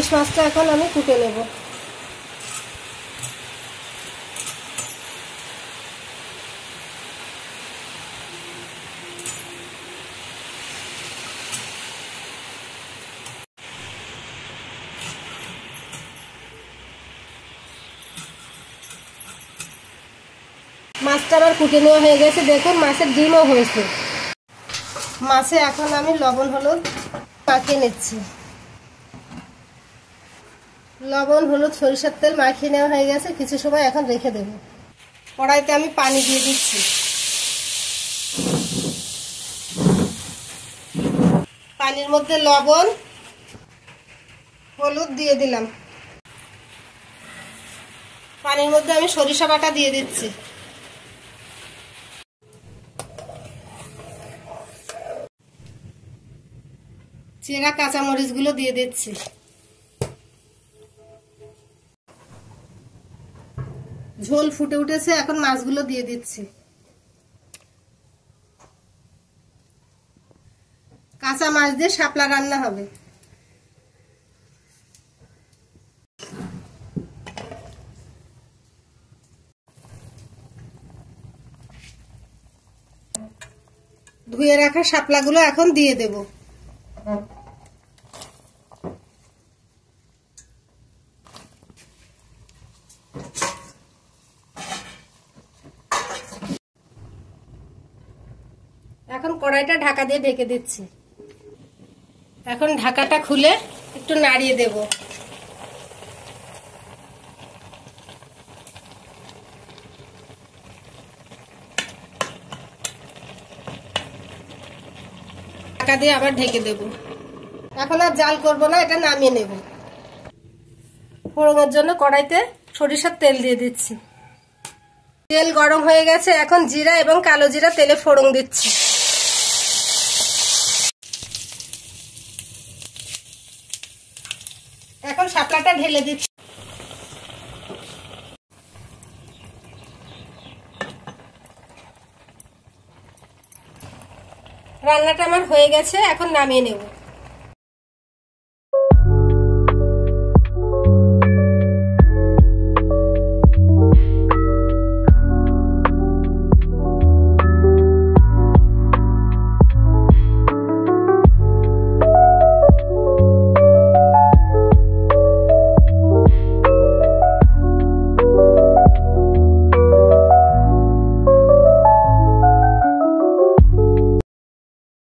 ইলিশ মাছটা এখন আমি কুটে নেব। মাছটা আবার কুটে নেওয়া হয়ে গেছে। দেখুন মাছের ডিমও হয়েছে। মাছে এখন আমি লবণ হলুদ মাখিয়ে নিচ্ছি। লবণ হলুদ সরিষার তেল মাখিয়ে নেওয়া হয়ে গেছে। কিছু সময় এখন রেখে দেব। কড়াইতে আমি পানি দিয়ে দিচ্ছি। পানির মধ্যে লবণ হলুদ দিয়ে দিলাম। পানির মধ্যে আমি সরিষা বাটা দিয়ে দিচ্ছি। চেরা কাঁচামরিচগুলো দিয়ে দিচ্ছি। ঝোল ফুটে উঠেছে, এখন মাছগুলো দিয়ে দিচ্ছি। কাঁচা মাছ দিয়ে শাপলা রান্না হবে। ধুয়ে রাখা শাপলাগুলো এখন দিয়ে দেব। এখন কড়াইটা ঢাকা দিয়ে ঢেকে দিচ্ছি। এখন ঢাকাটা খুলে একটু নাড়িয়ে দেব। ঢাকা দিয়ে আবার ঢেকে দেব। এখন আর জাল করব না, এটা নামিয়ে নেব। ফোড়নের জন্য কড়াইতে সরিষার তেল দিয়ে দিচ্ছি। তেল গরম হয়ে গেছে, এখন জিরা এবং কালো জিরা তেলে ফোড়ন দিচ্ছি। এখন শাপলাটা ঢেলে দিচ্ছি। রান্নাটা আমার হয়ে গেছে, এখন নামিয়ে নেব।